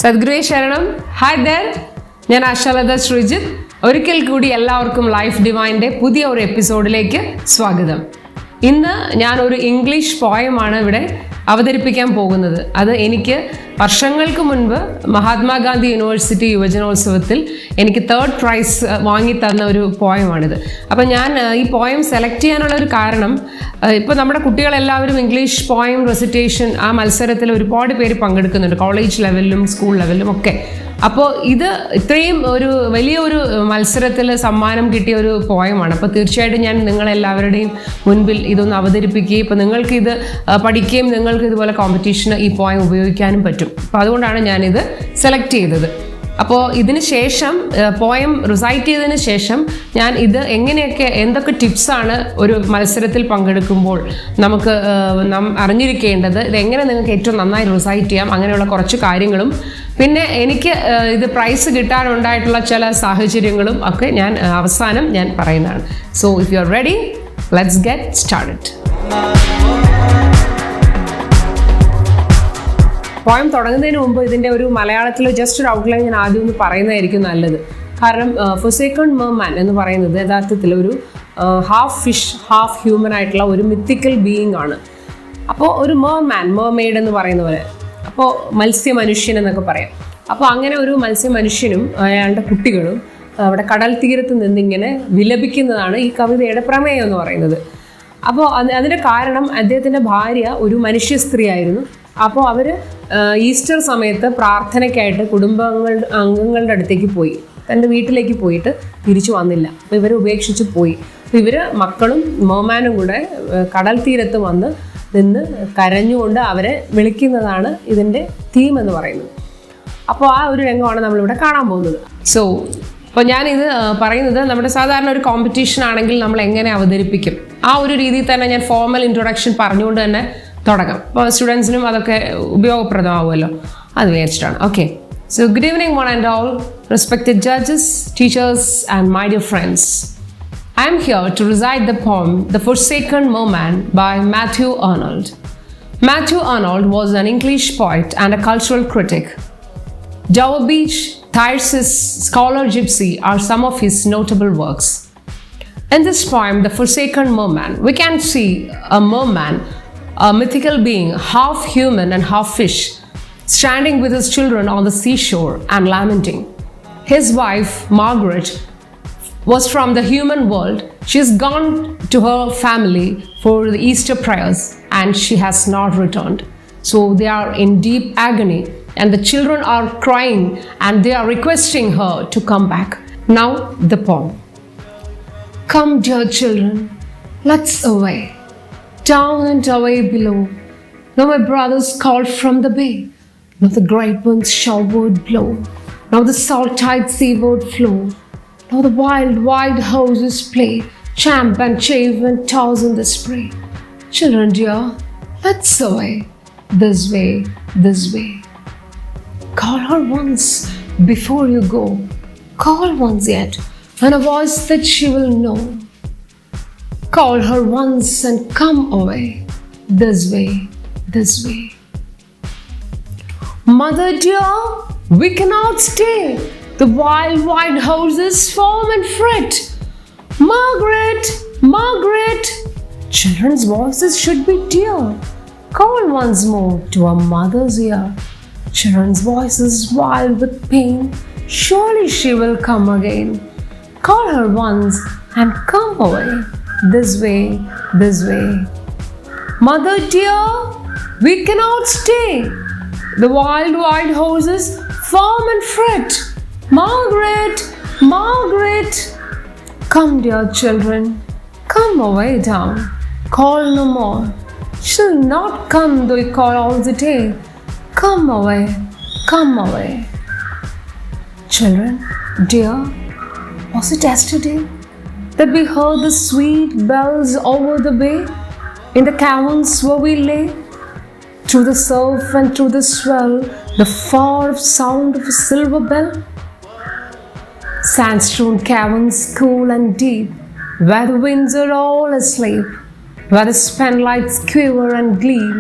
സദ്ഗുരുവേ ശരണം. Hi there, ഞാൻ ആശാലത ശ്രീജിത്ത്. ഒരിക്കൽ കൂടി എല്ലാവർക്കും ലൈഫ് ഡിവൈൻ്റെ പുതിയ ഒരു എപ്പിസോഡിലേക്ക് സ്വാഗതം. ഇന്ന് ഞാനൊരു ഇംഗ്ലീഷ് പോയമാണ് ഇവിടെ അവതരിപ്പിക്കാൻ പോകുന്നത്. അത് എനിക്ക് വർഷങ്ങൾക്ക് മുൻപ് മഹാത്മാഗാന്ധി യൂണിവേഴ്സിറ്റി യുവജനോത്സവത്തിൽ എനിക്ക് 3rd പ്രൈസ് വാങ്ങിത്തന്ന ഒരു പോയമാണിത്. അപ്പം ഞാൻ ഈ പോയം സെലക്ട് ചെയ്യാനുള്ള ഒരു കാരണം, ഇപ്പോൾ നമ്മുടെ കുട്ടികളെല്ലാവരും ഇംഗ്ലീഷ് പോയം റെസിറ്റേഷൻ ആ മത്സരത്തിൽ ഒരുപാട് പേര് പങ്കെടുക്കുന്നുണ്ട്, കോളേജ് ലെവലിലും സ്കൂൾ ലെവലിലും ഒക്കെ. അപ്പോൾ ഇത് ഇത്രയും ഒരു വലിയൊരു മത്സരത്തിൽ സമ്മാനം കിട്ടിയ ഒരു പോയമാണ്. അപ്പോൾ തീർച്ചയായിട്ടും ഞാൻ നിങ്ങളെല്ലാവരുടെയും മുൻപിൽ ഇതൊന്ന് അവതരിപ്പിക്കുകയും ഇപ്പോൾ നിങ്ങൾക്കിത് പഠിക്കുകയും നിങ്ങൾക്ക് ഇതുപോലെ കോമ്പറ്റീഷന് ഈ പോയം ഉപയോഗിക്കാനും പറ്റും. അപ്പോൾ അതുകൊണ്ടാണ് ഞാനിത് സെലക്ട് ചെയ്തത്. അപ്പോൾ ഇതിന് ശേഷം പോയം റിസൈറ്റ് ചെയ്തതിന് ശേഷം ഞാൻ ഇത് എങ്ങനെയൊക്കെ എന്തൊക്കെ ടിപ്സാണ് ഒരു മത്സരത്തിൽ പങ്കെടുക്കുമ്പോൾ നമുക്ക് അറിഞ്ഞിരിക്കേണ്ടത്, ഇതെങ്ങനെ നിങ്ങൾക്ക് ഏറ്റവും നന്നായി റിസൈറ്റ് ചെയ്യാം, അങ്ങനെയുള്ള കുറച്ച് കാര്യങ്ങളും പിന്നെ എനിക്ക് ഇത് പ്രൈസ് കിട്ടാനുണ്ടായിട്ടുള്ള ചില സാഹചര്യങ്ങളും ഒക്കെ ഞാൻ അവസാനം ഞാൻ പറയുന്നതാണ്. So if you are ready, let's get started. Poem തുടങ്ങുന്നതിന് മുമ്പ് ഇതിൻ്റെ ഒരു മലയാളത്തിൽ ജസ്റ്റ് ഒരു ഔട്ട്ലൈൻ ഞാൻ ആദ്യം ഒന്ന് പറയുന്നതായിരിക്കും നല്ലത്. കാരണം Forsaken Merman എന്ന് പറയുന്നത് യഥാർത്ഥത്തിൽ ഒരു ഹാഫ് ഫിഷ് ഹാഫ് ഹ്യൂമൻ ആയിട്ടുള്ള ഒരു മിത്തിക്കൽ ബീയിങ് ആണ്. അപ്പോൾ ഒരു മെർമെയ്ഡ് എന്ന് പറയുന്ന പോലെ, അപ്പോൾ മത്സ്യമനുഷ്യൻ എന്നൊക്കെ പറയാം. അപ്പോൾ അങ്ങനെ ഒരു മത്സ്യമനുഷ്യനും അയാളുടെ കുട്ടികളും അവിടെ കടൽ തീരത്ത് നിന്നിങ്ങനെ വിലപിക്കുന്നതാണ് ഈ കവിതയുടെ പ്രമേയം എന്ന് പറയുന്നത്. അപ്പോൾ അതിൻ്റെ കാരണം അദ്ദേഹത്തിൻ്റെ ഭാര്യ ഒരു മനുഷ്യ സ്ത്രീ ആയിരുന്നു. അപ്പോൾ അവർ ഈസ്റ്റർ സമയത്ത് പ്രാർത്ഥനയ്ക്കായിട്ട് അംഗങ്ങളുടെ അടുത്തേക്ക് പോയി, തൻ്റെ വീട്ടിലേക്ക് പോയിട്ട് തിരിച്ചു വന്നില്ല. അപ്പോൾ ഇവരെ ഉപേക്ഷിച്ച് പോയി. അപ്പോൾ ഇവർ മക്കളും മെർമാനും കൂടെ കടൽ തീരത്ത് വന്ന് നിന്ന് കരഞ്ഞുകൊണ്ട് അവരെ വിളിക്കുന്നതാണ് ഇതിൻ്റെ തീം എന്ന് പറയുന്നത്. അപ്പോൾ ആ ഒരു രംഗമാണ് നമ്മളിവിടെ കാണാൻ പോകുന്നത്. സോ അപ്പോൾ ഞാനിത് പറയുന്നത് നമ്മുടെ സാധാരണ ഒരു കോമ്പറ്റീഷൻ ആണെങ്കിൽ നമ്മൾ എങ്ങനെ അവതരിപ്പിക്കും ആ ഒരു രീതിയിൽ തന്നെ ഞാൻ ഫോർമൽ ഇൻട്രൊഡക്ഷൻ പറഞ്ഞുകൊണ്ട് തന്നെ തുടങ്ങാം. അപ്പോൾ സ്റ്റുഡൻസിനും അതൊക്കെ ഉപയോഗപ്രദമാവുമല്ലോ, അത് വിചാരിച്ചിട്ടാണ്. Okay, so good evening one and all, respected judges, teachers and my dear friends. I am here to recite the poem The Forsaken Merman by Matthew Arnold. Matthew Arnold was an English poet and a cultural critic. Dover Beach, Thyrsis, Scholar Gypsy are some of his notable works. In this poem, The Forsaken Merman, we can see a merman, a mythical being, half human and half fish, standing with his children on the seashore and lamenting. His wife, Margaret, was from the human world. She's gone to her family for the Easter prayers and she has not returned. So they are in deep agony and the children are crying and they are requesting her to come back. Now the poem. Come, dear children, let's away, down and away below. Now my brothers call from the bay. Now the great winds shoreward blow. Now the salt tide seaward flow. Now the wild, wide houses play, champ and chafe and toss in the spray. Children dear, let's away, this way, this way. Call her once before you go. Call once yet, and a voice that she will know. Call her once and come away, this way, this way. Mother dear, we cannot stay. The wild, wide houses foam and fret. Margaret, Margaret. Children's voices should be dear. Call once more to our mother's ear. Children's voices wild with pain. Surely she will come again. Call her once and come away. This way, this way. Mother dear, we cannot stay. The wild, wide houses foam and fret. Margaret, Margaret. Come, dear children, come away down. Call no more. She'll not come though you call all the day. Come away, come away. Children, dear, was it yesterday that we heard the sweet bells over the bay? In the caverns where we lay? Through the surf and through the swell, the far sound of a silver bell? Sandstone caverns cool and deep, where the winds are all asleep, where the spanlights quiver and gleam,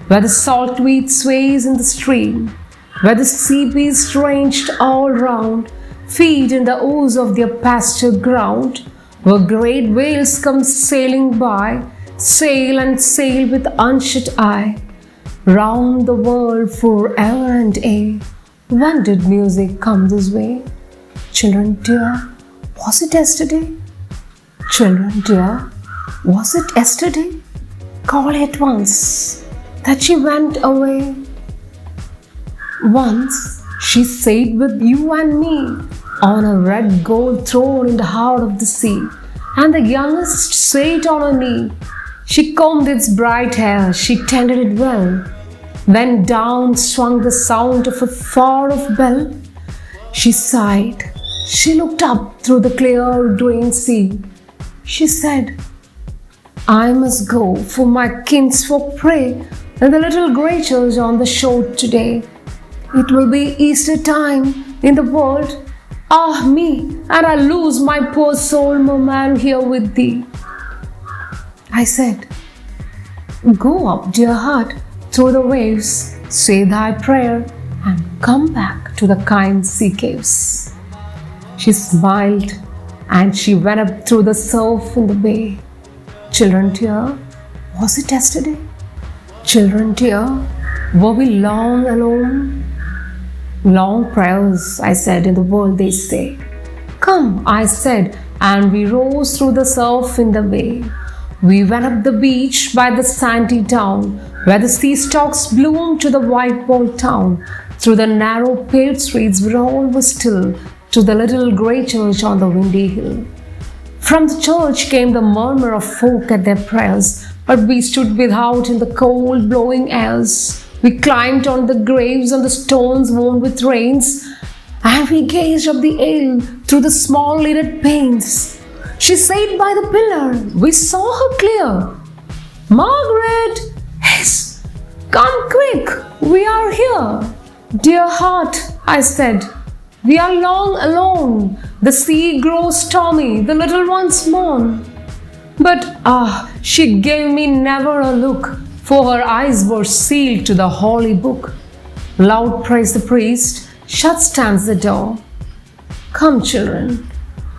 where the saltweed sways in the stream, where the sea beasts ranged all round, feed in the ooze of their pasture ground, where great whales come sailing by, sail and sail with unshut eye, round the world forever and aye. When did music come this way? Children dear, was it yesterday? Children dear, was it yesterday? Call at once that she went away. Once she sat with you and me on a red gold throne in the heart of the sea, and the youngest sat on her knee. She combed its bright hair, she tended it well. When down swung the sound of a far-off bell, she sighed, she looked up through the clear green sea. She said, I must go, for my kinsfolk pray in the little grey church on the shore today. It will be Easter time in the world. Ah me, and I lose my poor soul, merman, here with thee. I said, go up, dear heart, through the waves, say thy prayer, and come back to the kind sea caves. She smiled, and she went up through the surf in the bay. Children dear, was it yesterday? Children dear, were we long alone? Long prayers, I said, in the world they say. Come, I said, and we rose through the surf in the bay. We went up the beach by the sandy town, where the sea stalks bloomed to the white walled town, through the narrow paved streets where all was still, to the little grey church on the windy hill. From the church came the murmur of folk at their prayers, but we stood without in the cold blowing airs. We climbed on the graves on the stones worn with rains, and we gazed up the aisle through the small lidded panes. She sat by the pillar, we saw her clear. Margaret, hiss, come quick, we are here. Dear heart, I said, we are long alone. The sea grows stormy, the little ones mourn. But she gave me never a look, for her eyes were sealed to the holy book. Loud prays the priest, shut stands the door. Come, children,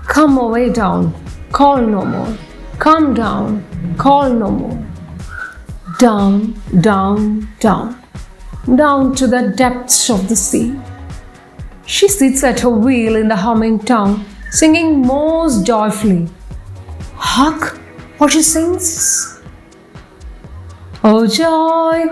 come away down, call no more. Come down, call no more. Down, down, down, down to the depths of the sea. She sits at her wheel in the humming tongue, singing most joyfully. Hark, what she sings! Oh joy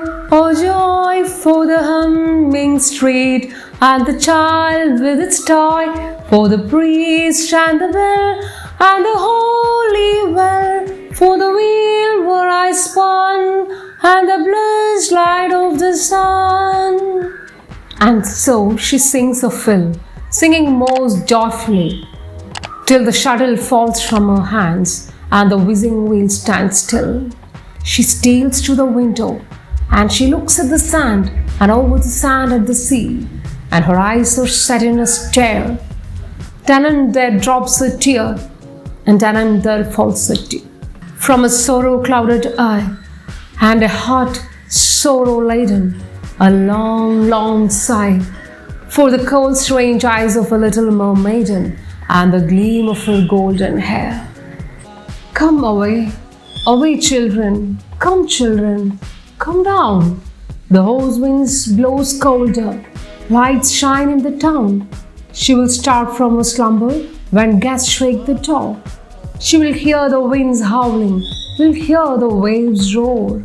for the humming street and the child with its toy, for the priest and the bell and the holy well, for the wheel where I spun and the blessed light of the sun. And so she sings a fill, singing most joyfully, till the shuttle falls from her hands and the whizzing wheel stands still. She steals to the window, and she looks at the sand, and over the sand at the sea, and her eyes are set in a stare. Then and there drops a tear, and then and there falls a tear from a sorrow-clouded eye, and a heart sorrow-laden, a long, long sigh, for the cold, strange eyes of a little mermaiden, and the gleam of her golden hair. Come away. Away, children, come down. The hose winds blows colder, lights shine in the town. She will start from her slumber when guests shake the door. She will hear the winds howling, will hear the waves roar.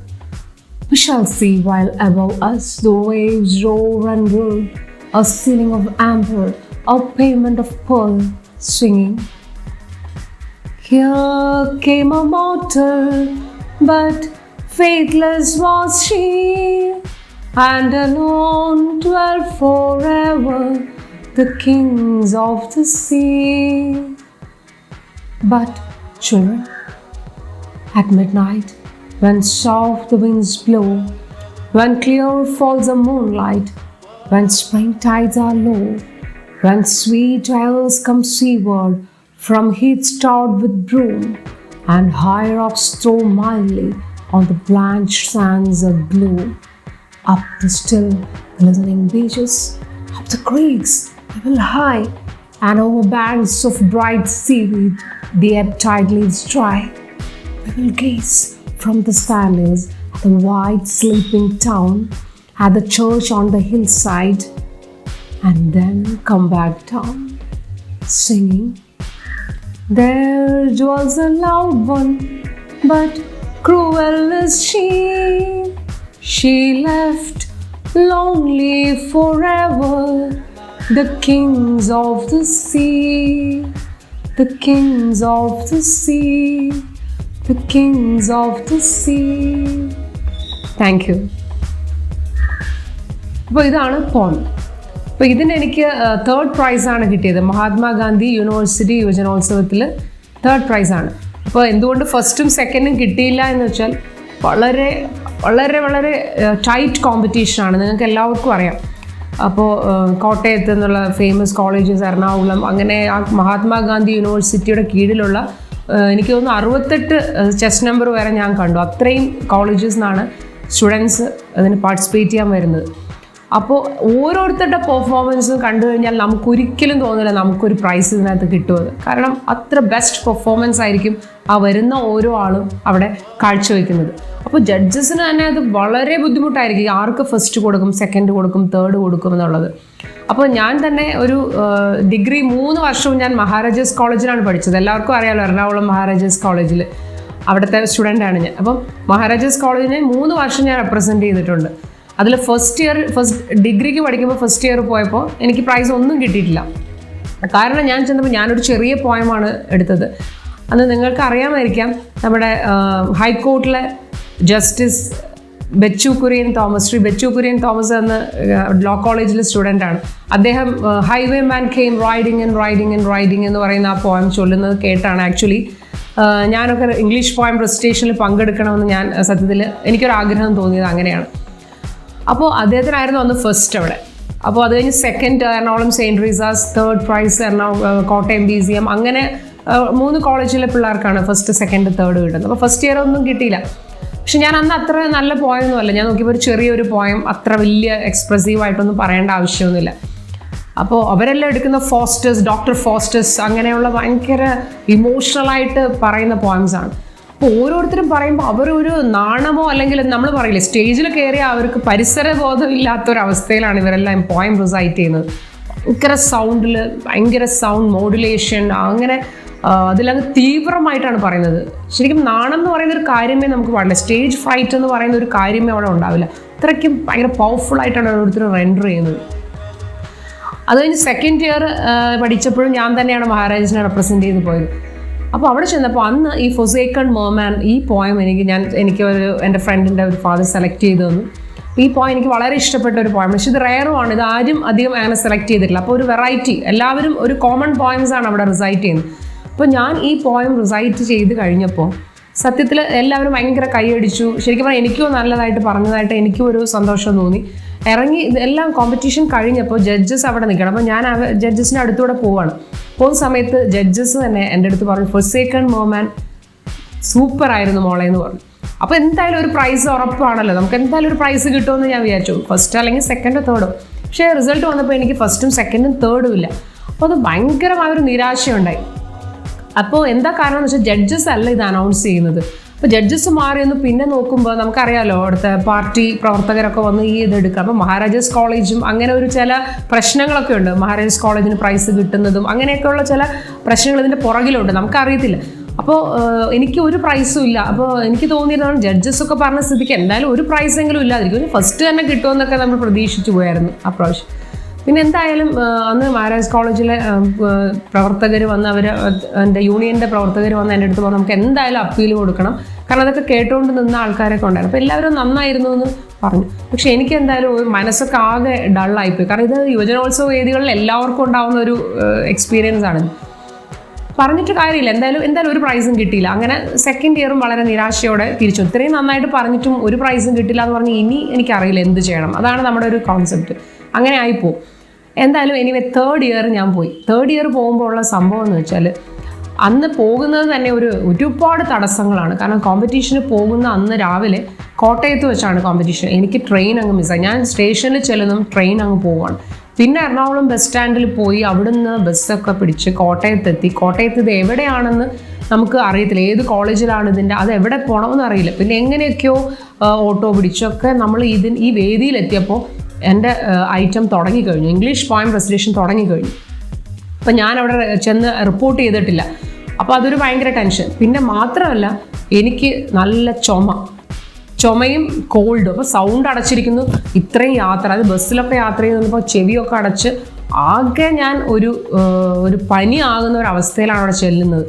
We shall see while above us the waves roar and roar, a ceiling of amber, a pavement of pearl, swinging. Here came a mortal, but faithless was she, and alone dwell forever the kings of the sea. But, children, at midnight, when soft the winds blow, when clear falls the moonlight, when spring tides are low, when sweet airs come seaward, from heath starred with broom, and high rocks throw mildly on the blanched sands of blue, Up the still glistening beaches, up the creeks level high, and over banks of bright seaweed, the ebb tide leaves dry. We will gaze from the sand hills at the wide sleeping town, at the church on the hillside, and then come back down, singing. There was a loud one, but cruel is she. She left lonely forever, the kings of the sea, the kings of the sea, the kings of the sea. Thank you. അപ്പോൾ ഇതാണ് പോം. അപ്പോൾ ഇതിന് എനിക്ക് 3rd പ്രൈസാണ് കിട്ടിയത്. Mahatma Gandhi university യുവജനോത്സവത്തിൽ 3rd പ്രൈസാണ്. അപ്പോൾ എന്തുകൊണ്ട് 1st 2nd കിട്ടിയില്ല എന്ന് വെച്ചാൽ വളരെ വളരെ വളരെ ടൈറ്റ് കോമ്പറ്റീഷനാണ്, നിങ്ങൾക്ക് എല്ലാവർക്കും അറിയാം. അപ്പോൾ കോട്ടയത്ത് നിന്നുള്ള ഫേമസ് കോളേജസ്, എറണാകുളം, അങ്ങനെ ആ മഹാത്മാഗാന്ധി യൂണിവേഴ്സിറ്റിയുടെ കീഴിലുള്ള എനിക്ക് തോന്നുന്നു 68 ചെസ് നമ്പർ വരെ ഞാൻ കണ്ടു. അത്രയും കോളേജസ് നിന്നാണ് സ്റ്റുഡൻസ് അതിന് പാർട്ടിസിപ്പേറ്റ് ചെയ്യാൻ വരുന്നത്. അപ്പോൾ ഓരോരുത്തരുടെ പെർഫോമൻസും കണ്ടു കഴിഞ്ഞാൽ നമുക്കൊരിക്കലും തോന്നില്ല നമുക്കൊരു പ്രൈസ് ഇതിനകത്ത് കിട്ടുമെന്ന്. കാരണം അത്ര ബെസ്റ്റ് പെർഫോമൻസ് ആയിരിക്കും ആ വരുന്ന ഓരോ ആളും അവിടെ കാഴ്ചവെക്കുന്നത്. അപ്പോൾ ജഡ്ജസിന് തന്നെ അത് വളരെ ബുദ്ധിമുട്ടായിരിക്കും ആർക്ക് ഫസ്റ്റ് കൊടുക്കും, സെക്കൻഡ് കൊടുക്കും, തേർഡ് കൊടുക്കും എന്നുള്ളത്. അപ്പോൾ ഞാൻ തന്നെ ഒരു ഡിഗ്രി 3 വർഷവും ഞാൻ മഹാരാജാസ് കോളേജിലാണ് പഠിച്ചത്. എല്ലാവർക്കും അറിയാമല്ലോ, എറണാകുളം മഹാരാജാസ് കോളേജിൽ അവിടുത്തെ സ്റ്റുഡൻ്റാണ് ഞാൻ. അപ്പം മഹാരാജാസ് കോളേജിനെ 3 വർഷം ഞാൻ റെപ്രസെൻറ്റ് ചെയ്തിട്ടുണ്ട്. അതിൽ ഫസ്റ്റ് ഡിഗ്രിക്ക് പഠിക്കുമ്പോൾ ഫസ്റ്റ് ഇയർ പോയപ്പോൾ എനിക്ക് പ്രൈസ് ഒന്നും കിട്ടിയിട്ടില്ല. കാരണം ഞാൻ ചെന്നപ്പോൾ ഞാനൊരു ചെറിയ പോയമാണ് എടുത്തത്. അന്ന് നിങ്ങൾക്ക് അറിയാമായിരിക്കാം, നമ്മുടെ ഹൈക്കോർട്ടിലെ ജസ്റ്റിസ് ബെച്ചു കുര്യൻ തോമസ്, ശ്രീ ബെച്ചു കുര്യൻ തോമസ് എന്ന ലോ കോളേജിലെ സ്റ്റുഡൻ്റാണ്. അദ്ദേഹം highway man came riding and riding and riding എന്ന് പറയുന്ന ആ പോയം ചൊല്ലുന്നത് കേട്ടാണ് ആക്ച്വലി ഞാനൊക്കെ ഇംഗ്ലീഷ് പോയം റെസിറ്റേഷനിൽ പങ്കെടുക്കണമെന്ന് ഞാൻ സത്യത്തിൽ എനിക്കൊരാഗ്രഹം തോന്നിയത് അങ്ങനെയാണ്. അപ്പോൾ അദ്ദേഹത്തിനായിരുന്നു അന്ന് ഫസ്റ്റ് അവിടെ. അപ്പോൾ അത് കഴിഞ്ഞ് 2nd Ernakulam saint Teresa's, 3rd prize Kottayam BCM, അങ്ങനെ 3 കോളേജിലെ പിള്ളേർക്കാണ് 1st 2nd 3rd കിട്ടുന്നത്. അപ്പോൾ ഫസ്റ്റ് ഇയർ ഒന്നും കിട്ടിയില്ല. പക്ഷെ ഞാൻ അന്ന് അത്ര നല്ല പോയമൊന്നുമല്ല. ഞാൻ നോക്കിയപ്പോൾ ഒരു ചെറിയൊരു പോയം, അത്ര വലിയ എക്സ്പ്രസീവായിട്ടൊന്നും പറയേണ്ട ആവശ്യമൊന്നുമില്ല. അപ്പോൾ അവരെല്ലാം എടുക്കുന്ന ഫോസ്റ്റേഴ്സ്, ഡോക്ടർ ഫോസ്റ്റേഴ്സ്, അങ്ങനെയുള്ള ഭയങ്കര ഇമോഷണലായിട്ട് പറയുന്ന പോയംസാണ്. അപ്പോൾ ഓരോരുത്തരും പറയുമ്പോൾ അവരൊരു നാണമോ അല്ലെങ്കിൽ നമ്മൾ പറയില്ലേ സ്റ്റേജിൽ കയറിയാൽ അവർക്ക് പരിസരബോധം ഇല്ലാത്തൊരവസ്ഥയിലാണ് ഇവരെല്ലാം പോയം റിസൈറ്റ് ചെയ്യുന്നത്. ഭയങ്കര സൗണ്ടിൽ, ഭയങ്കര സൗണ്ട് മോഡുലേഷൻ, അങ്ങനെ അതിലങ്ങ് തീവ്രമായിട്ടാണ് പറയുന്നത്. ശരിക്കും നാണം എന്ന് പറയുന്ന ഒരു കാര്യമേ നമുക്ക് പാടില്ല, സ്റ്റേജ് ഫ്രൈറ്റ് എന്ന് പറയുന്ന ഒരു കാര്യമേ അവിടെ ഉണ്ടാവില്ല. അത്രയ്ക്കും ഭയങ്കര പവർഫുള്ളായിട്ടാണ് ഓരോരുത്തരും റെൻഡർ ചെയ്യുന്നത്. അത് കഴിഞ്ഞ് 2nd ഇയർ പഠിച്ചപ്പോഴും ഞാൻ തന്നെയാണ് മഹാരാജാസിനെ റെപ്രസെൻറ്റ് ചെയ്ത് പോയത്. അപ്പോൾ അവിടെ ചെന്നപ്പോൾ അന്ന് ഈ Forsaken Merman ഈ പോയം എനിക്ക് എൻ്റെ ഫ്രണ്ടിൻ്റെ ഒരു ഫാദർ സെലക്ട് ചെയ്തു തന്നു. ഈ പോയം എനിക്ക് വളരെ ഇഷ്ടപ്പെട്ട ഒരു പോയം. പക്ഷേ ഇത് റെയറുമാണ്, ഇത് ആരും അധികം അങ്ങനെ സെലക്ട് ചെയ്തിട്ടില്ല. അപ്പോൾ ഒരു വെറൈറ്റി, എല്ലാവരും ഒരു കോമൺ പോയംസാണ് അവിടെ റിസൈറ്റ് ചെയ്യുന്നത്. അപ്പോൾ ഞാൻ ഈ പോയം റിസൈറ്റ് ചെയ്ത് കഴിഞ്ഞപ്പോൾ സത്യത്തിൽ എല്ലാവരും ഭയങ്കര കൈയടിച്ചു. ശരിക്കും പറഞ്ഞാൽ എനിക്കും നല്ലതായിട്ട് പറഞ്ഞതായിട്ട് എനിക്കും ഒരു സന്തോഷം തോന്നി. ഇറങ്ങി എല്ലാം കോമ്പറ്റീഷൻ കഴിഞ്ഞപ്പോൾ ജഡ്ജസ് അവിടെ നിൽക്കണം. അപ്പോൾ ഞാൻ ജഡ്ജസിൻ്റെ അടുത്തൂടെ പോകുന്ന സമയത്ത് ജഡ്ജസ് തന്നെ എൻ്റെ അടുത്ത് പറഞ്ഞു, Forsaken Merman സൂപ്പറായിരുന്നു മോളെ എന്ന് പറഞ്ഞു. അപ്പോൾ എന്തായാലും ഒരു പ്രൈസ് ഉറപ്പാണല്ലോ, നമുക്ക് എന്തായാലും ഒരു പ്രൈസ് കിട്ടുമെന്ന് ഞാൻ വിചാരിച്ചു, 1st അല്ലെങ്കിൽ 2nd 3rd. പക്ഷേ റിസൾട്ട് വന്നപ്പോൾ എനിക്ക് 1st 2nd 3rd ഇല്ല. അപ്പോൾ അത് ഭയങ്കരമായൊരു നിരാശയുണ്ടായി. അപ്പോൾ എന്താ കാരണം എന്ന് വെച്ചാൽ ജഡ്ജസ് അല്ല ഇത് അനൗൺസ് ചെയ്യുന്നത്. അപ്പോൾ ജഡ്ജസ് മാറിയൊന്ന് പിന്നെ നോക്കുമ്പോൾ നമുക്കറിയാമല്ലോ അവിടുത്തെ പാർട്ടി പ്രവർത്തകരൊക്കെ വന്ന് ഈ ഇതെടുക്കുക. അപ്പോൾ മഹാരാജാസ് കോളേജും അങ്ങനെ ഒരു ചില പ്രശ്നങ്ങളൊക്കെ ഉണ്ട്. മഹാരാജാസ് കോളേജിന് പ്രൈസ് കിട്ടുന്നതും അങ്ങനെയൊക്കെയുള്ള ചില പ്രശ്നങ്ങൾ ഇതിൻ്റെ പുറകിലുണ്ട്, നമുക്കറിയത്തില്ല. അപ്പോൾ എനിക്ക് ഒരു പ്രൈസും ഇല്ല. അപ്പോൾ എനിക്ക് തോന്നിയതാണ് ജഡ്ജസൊക്കെ പറഞ്ഞ സ്ഥിതിക്ക് എന്തായാലും ഒരു പ്രൈസെങ്കിലും ഇല്ലാതിരിക്കും, ഫസ്റ്റ് തന്നെ കിട്ടുമെന്നൊക്കെ നമ്മൾ പ്രതീക്ഷിച്ചു പോയായിരുന്നു ആ പ്രാവശ്യം. പിന്നെ എന്തായാലും അന്ന് മഹാരാജാസ് കോളേജിലെ പ്രവർത്തകർ വന്ന് എൻ്റെ യൂണിയൻ്റെ പ്രവർത്തകർ വന്ന് എൻ്റെ അടുത്ത് പറഞ്ഞു നമുക്ക് എന്തായാലും അപ്പീൽ കൊടുക്കണം, കാരണം അതൊക്കെ കേട്ടുകൊണ്ട് നിന്ന ആൾക്കാരൊക്കെ ഉണ്ടായിരുന്നു. അപ്പോൾ എല്ലാവരും നന്നായിരുന്നു എന്ന് പറഞ്ഞു. പക്ഷേ എനിക്ക് എന്തായാലും മനസ്സൊക്കെ ആകെ ഡള്ളായിപ്പോയി, കാരണം ഇത് യുവജനോത്സവ വേദികളിൽ എല്ലാവർക്കും ഉണ്ടാകുന്ന ഒരു എക്സ്പീരിയൻസ് ആണ്. പറഞ്ഞിട്ട് കാര്യമില്ല, എന്തായാലും ഒരു പ്രൈസും കിട്ടിയില്ല. അങ്ങനെ 2nd ഇയറും വളരെ നിരാശയോടെ തിരിച്ചു. ഇത്രയും നന്നായിട്ട് പറഞ്ഞിട്ടും ഒരു പ്രൈസും കിട്ടില്ല എന്ന് പറഞ്ഞ് ഇനി എനിക്കറിയില്ല എന്ത് ചെയ്യണം, അതാണ് നമ്മുടെ ഒരു കോൺസെപ്റ്റ്. അങ്ങനെ ആയിപ്പോവും. എന്തായാലും എനിവേ 3rd ഇയർ ഞാൻ പോയി. 3rd ഇയർ പോകുമ്പോൾ ഉള്ള സംഭവം എന്ന് വെച്ചാൽ അന്ന് പോകുന്നത് തന്നെ ഒരുപാട് തടസ്സങ്ങളാണ്. കാരണം കോമ്പറ്റീഷന് പോകുന്ന അന്ന് രാവിലെ കോട്ടയത്ത് വെച്ചാണ് കോമ്പറ്റീഷൻ. എനിക്ക് ട്രെയിൻ അങ്ങ് മിസ്സായി. ഞാൻ സ്റ്റേഷനിൽ ചെല്ലുന്നതും ട്രെയിൻ അങ്ങ് പോവുകയാണ്. പിന്നെ എറണാകുളം ബസ് സ്റ്റാൻഡിൽ പോയി അവിടുന്ന് ബസ്സൊക്കെ പിടിച്ച് കോട്ടയത്തെത്തി. കോട്ടയത്ത് ഇത് എവിടെയാണെന്ന് നമുക്ക് അറിയത്തില്ല, ഏത് കോളേജിലാണ് ഇതിൻ്റെ, അത് എവിടെ പോകണമെന്ന് അറിയില്ല. പിന്നെ എങ്ങനെയൊക്കെയോ ഓട്ടോ പിടിച്ചൊക്കെ നമ്മൾ ഈ വേദിയിലെത്തിയപ്പോൾ എൻ്റെ ഐറ്റം തുടങ്ങിക്കഴിഞ്ഞു. ഇംഗ്ലീഷ് പോയം റെസിറ്റേഷൻ തുടങ്ങിക്കഴിഞ്ഞു. അപ്പം ഞാൻ അവിടെ ചെന്ന് റിപ്പോർട്ട് ചെയ്തിട്ടില്ല. അപ്പോൾ അതൊരു ഭയങ്കര ടെൻഷൻ. പിന്നെ മാത്രമല്ല എനിക്ക് നല്ല ചുമയും കോൾഡും. അപ്പോൾ സൗണ്ട് അടച്ചിരിക്കുന്നു. ഇത്രയും യാത്ര, അത് ബസ്സിലൊക്കെ യാത്ര ചെയ്യുന്നപ്പോൾ ചെവിയൊക്കെ അടച്ച് ആകെ ഞാൻ ഒരു പനി ആകുന്ന ഒരു അവസ്ഥയിലാണ് അവിടെ ചെല്ലുന്നത്.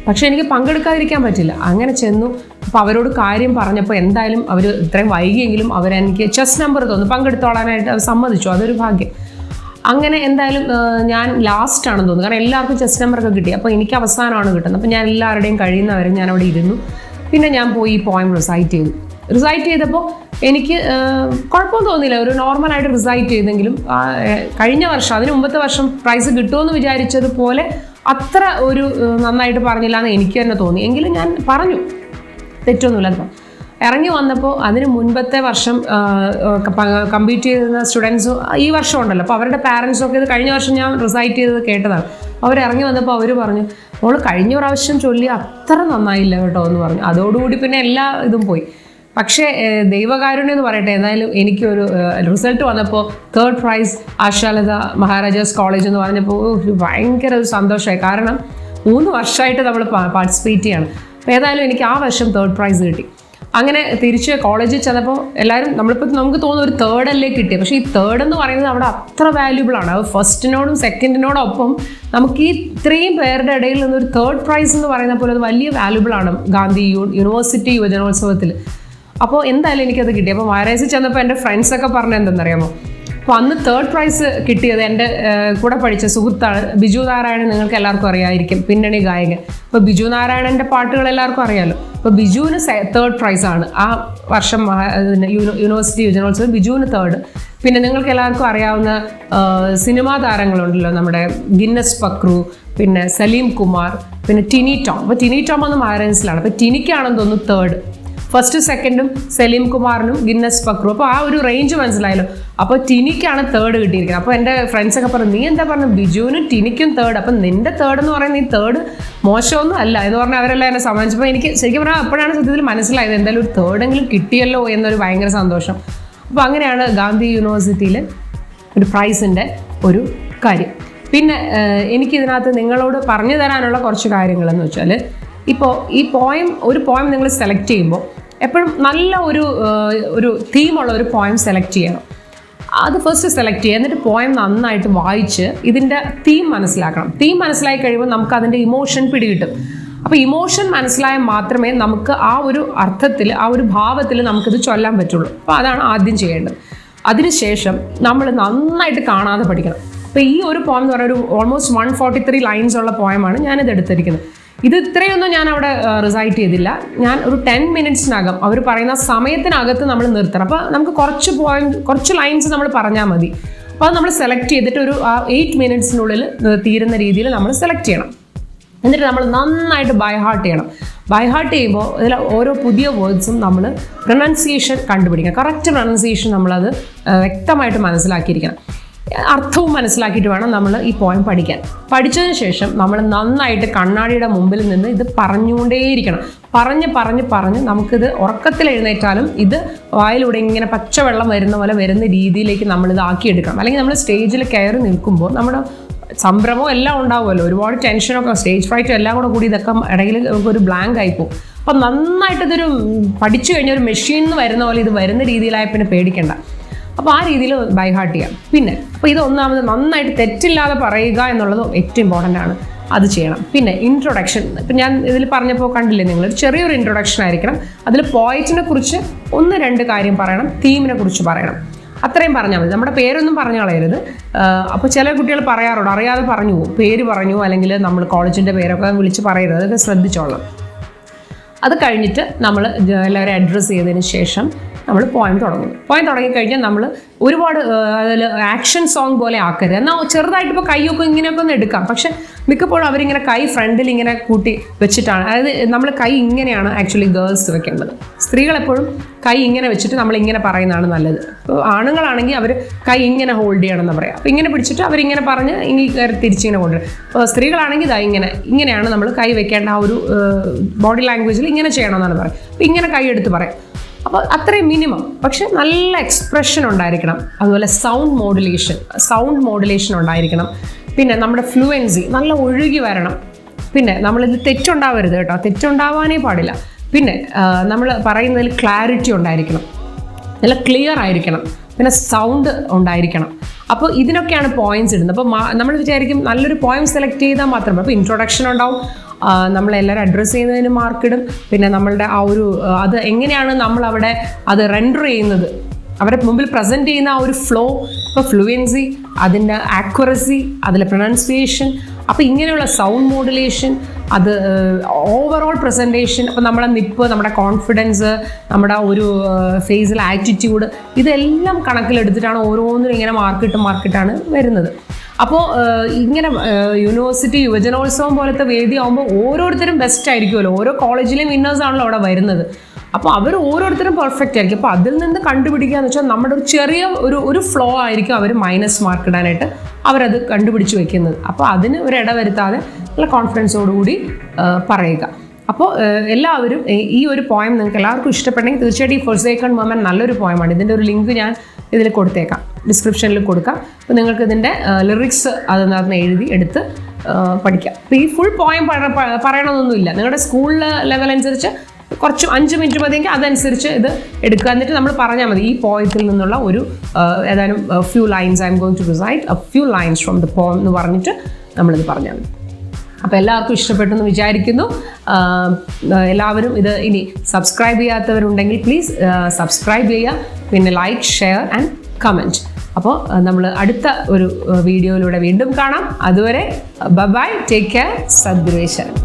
പക്ഷെ എനിക്ക് പങ്കെടുക്കാതിരിക്കാൻ പറ്റില്ല. അങ്ങനെ ചെന്നു. അപ്പോൾ അവരോട് കാര്യം പറഞ്ഞപ്പോൾ എന്തായാലും അവർ ഇത്രയും വൈകിയെങ്കിലും അവരെനിക്ക് ചെസ് നമ്പർ തന്നു, പങ്കെടുത്തോളാനായിട്ട് അവർ സമ്മതിച്ചു. അതൊരു ഭാഗ്യം. അങ്ങനെ എന്തായാലും ഞാൻ ലാസ്റ്റാണെന്ന് തോന്നുന്നു, കാരണം എല്ലാവർക്കും ചെസ് നമ്പറൊക്കെ കിട്ടി. അപ്പോൾ എനിക്ക് അവസാനമാണ് കിട്ടുന്നത്. അപ്പോൾ ഞാൻ എല്ലാവരുടെയും കഴിയുന്നവരെ ഞാൻ അവിടെ ഇരുന്നു. പിന്നെ ഞാൻ പോയി ഈ പോയം റിസൈറ്റ് ചെയ്തപ്പോൾ എനിക്ക് കുഴപ്പമൊന്നും തോന്നിയില്ല. ഒരു നോർമലായിട്ട് റിസൈറ്റ് ചെയ്തെങ്കിലും കഴിഞ്ഞ വർഷം, അതിന് മുമ്പത്തെ വർഷം പ്രൈസ് കിട്ടുമെന്ന് വിചാരിച്ചതുപോലെ അത്ര ഒരു നന്നായിട്ട് പറഞ്ഞില്ല എന്ന് എനിക്ക് തന്നെ തോന്നി. എങ്കിലും ഞാൻ പറഞ്ഞു, തെറ്റൊന്നുമില്ല. ഇറങ്ങി വന്നപ്പോൾ അതിന് മുൻപത്തെ വർഷം കമ്പീറ്റ് ചെയ്യുന്ന സ്റ്റുഡൻസും ഈ വർഷം ഉണ്ടല്ലോ, അപ്പോൾ അവരുടെ പാരൻസൊക്കെ ഇത് കഴിഞ്ഞ വർഷം ഞാൻ റിസൈറ്റ് ചെയ്തത് കേട്ടതാണ്. അവരിറങ്ങി വന്നപ്പോൾ അവർ പറഞ്ഞു, നമ്മൾ കഴിഞ്ഞ പ്രാവശ്യം ചൊല്ലി അത്ര നന്നായില്ല കേട്ടോ എന്ന് പറഞ്ഞു. അതോടുകൂടി പിന്നെ എല്ലാ ഇതും പോയി. പക്ഷേ ദൈവകാരുണ്യം എന്ന് പറയട്ടെ, എന്തായാലും എനിക്കൊരു റിസൾട്ട് വന്നപ്പോൾ 3rd price Ashalatha Maharajas college എന്ന് പറഞ്ഞപ്പോൾ ഭയങ്കര ഒരു സന്തോഷമായി. കാരണം 3 വർഷമായിട്ട് നമ്മൾ പാർട്ടിസിപ്പേറ്റ് ചെയ്യണം. അപ്പോൾ ഏതായാലും എനിക്ക് ആ വർഷം 3rd പ്രൈസ് കിട്ടി. അങ്ങനെ തിരിച്ച് കോളേജിൽ ചെന്നപ്പോൾ എല്ലാവരും നമുക്ക് തോന്നുന്നു ഒരു 3rd അല്ലേ കിട്ടിയത്. പക്ഷേ ഈ 3rd എന്ന് പറയുന്നത് അവിടെ അത്ര വാല്യൂബിൾ ആണ്. അത് ഫസ്റ്റിനോടും സെക്കൻഡിനോടൊപ്പം നമുക്ക് ഈ ഇത്രയും പേരുടെ ഇടയിൽ നിന്നൊരു 3rd പ്രൈസ് എന്ന് പറയുന്ന പോലെ അത് വലിയ വാല്യൂബിൾ ആണ് ഗാന്ധി യൂണിവേഴ്സിറ്റി യുവജനോത്സവത്തിൽ. അപ്പോൾ എന്തായാലും എനിക്കത് കിട്ടി. അപ്പോൾ മഹാരാജ് ചെന്നപ്പോൾ എൻ്റെ ഫ്രണ്ട്സൊക്കെ പറഞ്ഞത് എന്തെന്നറിയാമോ, അപ്പോൾ അന്ന് 3rd പ്രൈസ് കിട്ടിയത് എൻ്റെ കൂടെ പഠിച്ച സുഹൃത്താണ് ബിജു നാരായണൻ. നിങ്ങൾക്ക് എല്ലാവർക്കും അറിയാമായിരിക്കും, പിന്നണി ഗായകൻ. അപ്പോൾ ബിജു നാരായണൻ്റെ പാട്ടുകൾ എല്ലാവർക്കും അറിയാമല്ലോ. അപ്പോൾ ബിജുവിന് 3rd പ്രൈസാണ് ആ വർഷം യൂണിവേഴ്സിറ്റി യുവജനോത്സവം. ബിജുവിന് 3rd. പിന്നെ നിങ്ങൾക്ക് എല്ലാവർക്കും അറിയാവുന്ന സിനിമാ താരങ്ങളുണ്ടല്ലോ, നമ്മുടെ ഗിന്നസ് പക്രു, പിന്നെ സലീം കുമാർ, പിന്നെ ടിനി ടോം. അപ്പോൾ ടിനി ടോം അന്ന് മഹാരാജൻസിലാണ്. അപ്പോൾ ടിനിക്കാണെന്ന് തോന്നുന്നു 3rd. ഫസ്റ്റ് സെക്കൻഡും സലീം കുമാറിനും ഗിന്നസ് പക്രു. അപ്പോൾ ആ ഒരു റേഞ്ച് മനസ്സിലായല്ലോ. അപ്പോൾ ടിനിക്കാണ് 3rd കിട്ടിയിരിക്കുന്നത്. അപ്പോൾ എൻ്റെ ഫ്രണ്ട്സൊക്കെ പറഞ്ഞു, നീ എന്താ പറഞ്ഞു, ബിജുവിനും ടിനിക്കും 3rd, അപ്പം നിൻ്റെ 3rd എന്ന് പറയുന്നത് ഈ 3rd മോശമൊന്നും അല്ല എന്ന് പറഞ്ഞാൽ അവരെല്ലാം എന്നെ സമ്മതിച്ചപ്പോൾ എനിക്ക് ശരിക്കും പറഞ്ഞാൽ അപ്പോഴാണ് സത്യത്തിൽ മനസ്സിലായത് എന്തായാലും ഒരു 3rd എങ്കിലും കിട്ടിയല്ലോ എന്നൊരു ഭയങ്കര സന്തോഷം. അപ്പോൾ അങ്ങനെയാണ് ഗാന്ധി യൂണിവേഴ്സിറ്റിയിൽ ഒരു പ്രൈസിൻ്റെ ഒരു കാര്യം. പിന്നെ എനിക്കിതിനകത്ത് നിങ്ങളോട് പറഞ്ഞു തരാനുള്ള കുറച്ച് കാര്യങ്ങളെന്ന് വെച്ചാൽ, ഇപ്പോൾ ഈ ഒരു പോയം നിങ്ങൾ സെലക്ട് ചെയ്യുമ്പോൾ എപ്പോഴും നല്ല ഒരു തീമുള്ള ഒരു പോയം സെലക്ട് ചെയ്യണം. അത് ഫസ്റ്റ് സെലക്ട് ചെയ്യുക. എന്നിട്ട് പോയം നന്നായിട്ട് വായിച്ച് ഇതിൻ്റെ തീം മനസ്സിലാക്കണം. തീം മനസ്സിലാക്കി കഴിയുമ്പോൾ നമുക്ക് അതിൻ്റെ ഇമോഷൻ പിടികിട്ടും. അപ്പോൾ ഇമോഷൻ മനസ്സിലായാൽ മാത്രമേ നമുക്ക് ആ ഒരു അർത്ഥത്തിൽ, ആ ഒരു ഭാവത്തിൽ നമുക്കിത് ചൊല്ലാൻ പറ്റുള്ളൂ. അപ്പോൾ അതാണ് ആദ്യം ചെയ്യേണ്ടത്. അതിനുശേഷം നമ്മൾ നന്നായിട്ട് കാണാതെ പഠിക്കണം. അപ്പോൾ ഈ ഒരു പോയം എന്ന് പറയുന്നത് ഒരു ഓൾമോസ്റ്റ് 143 ലൈൻസ് ഉള്ള പോയമാണ് ഞാനിത് എടുത്തിരിക്കുന്നത്. ഇത് ഇത്രയൊന്നും ഞാൻ അവിടെ റിസൈറ്റ് ചെയ്തില്ല. ഞാൻ ഒരു 10 മിനിറ്റ്സിനകം, അവർ പറയുന്ന സമയത്തിനകത്ത് നമ്മൾ നിർത്തണം. അപ്പോൾ നമുക്ക് കുറച്ച് ലൈൻസ് നമ്മൾ പറഞ്ഞാൽ മതി. അപ്പോൾ അത് നമ്മൾ സെലക്ട് ചെയ്തിട്ട് ഒരു 8 മിനിറ്റ്സിനുള്ളിൽ തീരുന്ന രീതിയിൽ നമ്മൾ സെലക്ട് ചെയ്യണം. എന്നിട്ട് നമ്മൾ നന്നായിട്ട് ബൈ ഹാർട്ട് ചെയ്യണം. ബൈ ഹാർട്ട് ചെയ്യുമ്പോൾ ഇതിൽ ഓരോ പുതിയ വേർഡ്സും നമ്മൾ പ്രൊനൗൺസിയേഷൻ കണ്ടുപിടിക്കണം. കറക്റ്റ് പ്രൊനൗൺസിയേഷൻ നമ്മളത് വ്യക്തമായിട്ട് മനസ്സിലാക്കിയിരിക്കണം. അർത്ഥവും മനസ്സിലാക്കിയിട്ട് വേണം നമ്മൾ ഈ പോയം പഠിക്കാൻ. പഠിച്ചതിന് ശേഷം നമ്മൾ നന്നായിട്ട് കണ്ണാടിയുടെ മുമ്പിൽ നിന്ന് ഇത് പറഞ്ഞുകൊണ്ടേയിരിക്കണം. പറഞ്ഞ് നമുക്കിത് ഉറക്കത്തിൽ എഴുന്നേറ്റാലും ഇത് വായിലൂടെ ഇങ്ങനെ പച്ചവെള്ളം വരുന്ന പോലെ വരുന്ന രീതിയിലേക്ക് നമ്മളിത് ആക്കിയെടുക്കണം. അല്ലെങ്കിൽ നമ്മൾ സ്റ്റേജിൽ കയറി നിൽക്കുമ്പോൾ നമ്മുടെ സംഭ്രമവും എല്ലാം ഉണ്ടാവുമല്ലോ, ഒരുപാട് ടെൻഷനൊക്കെ, സ്റ്റേജ് ഫ്രൈറ്റും എല്ലാം കൂടി ഇതൊക്കെ ഇടയിൽ നമുക്കൊരു ബ്ലാങ്ക് ആയിപ്പോവും. അപ്പം നന്നായിട്ട് ഇതൊരു പഠിച്ചു കഴിഞ്ഞാൽ ഒരു മെഷീനിൽ നിന്ന് വരുന്ന പോലെ ഇത് വരുന്ന രീതിയിലായ പിന്നെ പേടിക്കേണ്ട. അപ്പോൾ ആ രീതിയിൽ ബൈ ഹാർട്ട് ചെയ്യാം. പിന്നെ അപ്പോൾ ഇത് ഒന്നാമത് നന്നായിട്ട് തെറ്റില്ലാതെ പറയുക എന്നുള്ളത് ഏറ്റവും ഇമ്പോർട്ടൻ്റ് ആണ്. അത് ചെയ്യണം. പിന്നെ ഇൻട്രൊഡക്ഷൻ, ഇപ്പം ഞാൻ ഇതിൽ പറഞ്ഞപ്പോൾ കണ്ടില്ലേ നിങ്ങൾ, ചെറിയൊരു ഇൻട്രൊഡക്ഷൻ ആയിരിക്കണം. അതിൽ പോയിറ്റിനെ കുറിച്ച് 1-2 കാര്യം പറയണം, തീമിനെ കുറിച്ച് പറയണം. അത്രയും പറഞ്ഞാൽ മതി. നമ്മുടെ പേരൊന്നും പറഞ്ഞു കളയരുത്. അപ്പോൾ ചില കുട്ടികൾ പറയാറുണ്ട്, അറിയാതെ പറഞ്ഞു പോകും, പേര് പറഞ്ഞു, അല്ലെങ്കിൽ നമ്മൾ കോളേജിൻ്റെ പേരൊക്കെ വിളിച്ച് പറയരുത്. അതൊക്കെ ശ്രദ്ധിച്ചോളാം. അത് കഴിഞ്ഞിട്ട് നമ്മൾ എല്ലാവരും അഡ്രസ്സ് ചെയ്തതിന് ശേഷം നമ്മൾ പോയം തുടങ്ങുന്നു. പോയം തുടങ്ങിക്കഴിഞ്ഞാൽ നമ്മൾ ഒരുപാട് അതിൽ ആക്ഷൻ സോങ് പോലെ ആക്കരുത്. എന്നാൽ ചെറുതായിട്ട് ഇപ്പോൾ കൈയൊക്കെ ഇങ്ങനെയൊക്കെ ഒന്ന് എടുക്കാം, പക്ഷെ മിക്കപ്പോഴും അവരിങ്ങനെ കൈ ഫ്രണ്ടിൽ ഇങ്ങനെ കൂട്ടി വെച്ചിട്ടാണ്, അതായത് നമ്മൾ കൈ ഇങ്ങനെയാണ് ആക്ച്വലി ഗേൾസ് വെക്കേണ്ടത്. സ്ത്രീകൾ എപ്പോഴും കൈ ഇങ്ങനെ വെച്ചിട്ട് നമ്മൾ ഇങ്ങനെ പറയുന്നതാണ് നല്ലത്. ഇപ്പോൾ ആണുങ്ങളാണെങ്കിൽ അവർ കൈ ഇങ്ങനെ ഹോൾഡ് ചെയ്യണമെന്ന് പറയാം. അപ്പോൾ ഇങ്ങനെ പിടിച്ചിട്ട് അവരിങ്ങനെ പറഞ്ഞ് തിരിച്ചിങ്ങനെ കൊണ്ടുവരും. അപ്പോൾ സ്ത്രീകളാണെങ്കിൽ ഇതാ ഇങ്ങനെയാണ് നമ്മൾ കൈ വെക്കേണ്ട, ആ ഒരു ബോഡി ലാംഗ്വേജിൽ ഇങ്ങനെ ചെയ്യണമെന്നാണ് പറയുക. അപ്പോൾ ഇങ്ങനെ കൈ എടുത്ത് പറയാം. അപ്പോൾ അത്രയും മിനിമം, പക്ഷെ നല്ല എക്സ്പ്രഷൻ ഉണ്ടായിരിക്കണം. അതുപോലെ സൗണ്ട് മോഡുലേഷൻ ഉണ്ടായിരിക്കണം. പിന്നെ നമ്മുടെ ഫ്ലുവൻസി നല്ല ഒഴുകി വരണം. പിന്നെ നമ്മളിത് തെറ്റുണ്ടാവരുത് കേട്ടോ, തെറ്റുണ്ടാവാനേ പാടില്ല. പിന്നെ നമ്മൾ പറയുന്നതിൽ ക്ലാരിറ്റി ഉണ്ടായിരിക്കണം, നല്ല ക്ലിയർ ആയിരിക്കണം. പിന്നെ സൗണ്ട് ഉണ്ടായിരിക്കണം. അപ്പോൾ ഇതിനൊക്കെയാണ് പോയിന്റ്സ് ഇടുന്നത്. അപ്പോൾ നമ്മൾ വിചാരിക്കും നല്ലൊരു പോയിന്റ് സെലക്ട് ചെയ്താൽ മാത്രമേ. അപ്പോൾ ഇൻട്രൊഡക്ഷൻ ഉണ്ടാവും, നമ്മളെല്ലാവരും അഡ്രസ്സ് ചെയ്യുന്നതിന് മാർക്കിടും. പിന്നെ നമ്മളുടെ ആ ഒരു അത് എങ്ങനെയാണ് നമ്മളവിടെ അത് റെൻഡർ ചെയ്യുന്നത്, അവരെ മുമ്പിൽ പ്രസൻറ്റ് ചെയ്യുന്ന ആ ഒരു ഫ്ലോ, ഇപ്പോൾ ഫ്ലുവൻസി, അതിൻ്റെ ആക്യുറസി, അതിലെ പ്രൊനൗൺസിയേഷൻ, അപ്പോൾ ഇങ്ങനെയുള്ള സൗണ്ട് മോഡുലേഷൻ, അത് ഓവറോൾ പ്രസൻറ്റേഷൻ, അപ്പോൾ നമ്മുടെ നിപ്പ്, നമ്മുടെ കോൺഫിഡൻസ്, നമ്മുടെ ഒരു ഫേസിലെ ആറ്റിറ്റ്യൂഡ്, ഇതെല്ലാം കണക്കിലെടുത്തിട്ടാണ് ഓരോന്നിനും ഇങ്ങനെ മാർക്കിട്ടാണ് വരുന്നത്. അപ്പോൾ ഇങ്ങനെ യൂണിവേഴ്സിറ്റി യുവജനോത്സവം പോലത്തെ വേദിയാകുമ്പോൾ ഓരോരുത്തരും ബെസ്റ്റ് ആയിരിക്കുമല്ലോ, ഓരോ കോളേജിലെയും വിന്നേഴ്സ് ആണല്ലോ അവിടെ വരുന്നത്. അപ്പോൾ അവർ ഓരോരുത്തരും പെർഫെക്റ്റ് ആയിരിക്കും. അപ്പോൾ അതിൽ നിന്ന് കണ്ടുപിടിക്കുക എന്ന് വെച്ചാൽ നമ്മുടെ ഒരു ചെറിയ ഒരു ഫ്ലോ ആയിരിക്കും അവർ മൈനസ് മാർക്ക് ഇടാനായിട്ട് അവരത് കണ്ടുപിടിച്ച് വെക്കുന്നത്. അപ്പോൾ അതിന് ഒരു ഇടവരുത്താതെ നല്ല കോൺഫിഡൻസോടുകൂടി പറയുക. അപ്പോൾ എല്ലാവരും ഈ ഒരു പോയം നിങ്ങൾക്ക് എല്ലാവർക്കും ഇഷ്ടപ്പെട്ടെങ്കിൽ തീർച്ചയായിട്ടും ഈ ഫോർസേക്കൺ മെർമൻ നല്ലൊരു പോയമാണ്. ഇതിൻ്റെ ഒരു ലിങ്ക് ഞാൻ ഇതിൽ കൊടുത്തേക്കാം, ഡിസ്ക്രിപ്ഷനിൽ കൊടുക്കാം. അപ്പോൾ നിങ്ങൾക്ക് ഇതിൻ്റെ ലിറിക്സ് അതിനകത്ത് എഴുതി എടുത്ത് പഠിക്കാം. അപ്പോൾ ഈ ഫുൾ പോയം പറയണമെന്നൊന്നുമില്ല, നിങ്ങളുടെ സ്കൂൾ ലെവൽ അനുസരിച്ച് കുറച്ച് 5 മിനിറ്റ് മതിയെങ്കിൽ അതനുസരിച്ച് ഇത് എടുക്കുക. എന്നിട്ട് നമ്മൾ പറഞ്ഞാൽ മതി ഈ പോയത്തിൽ നിന്നുള്ള ഒരു ഏതാനും few lines, I'm going to recite a few lines from the poem എന്ന് പറഞ്ഞിട്ട് നമ്മളിത് പറഞ്ഞാൽ മതി. അപ്പോൾ എല്ലാവർക്കും ഇഷ്ടപ്പെട്ടെന്ന് വിചാരിക്കുന്നു. എല്ലാവരും ഇത് ഇനി സബ്സ്ക്രൈബ് ചെയ്യാത്തവരുണ്ടെങ്കിൽ പ്ലീസ് സബ്സ്ക്രൈബ് ചെയ്യുക. പിന്നെ ലൈക്ക്, ഷെയർ ആൻഡ് കമൻറ്റ്. അപ്പോൾ നമ്മൾ അടുത്ത ഒരു വീഡിയോയിലൂടെ വീണ്ടും കാണാം. അതുവരെ ബൈ, ടേക്ക് കെയർ, സദ്ഗുരുവേശ്വരൻ.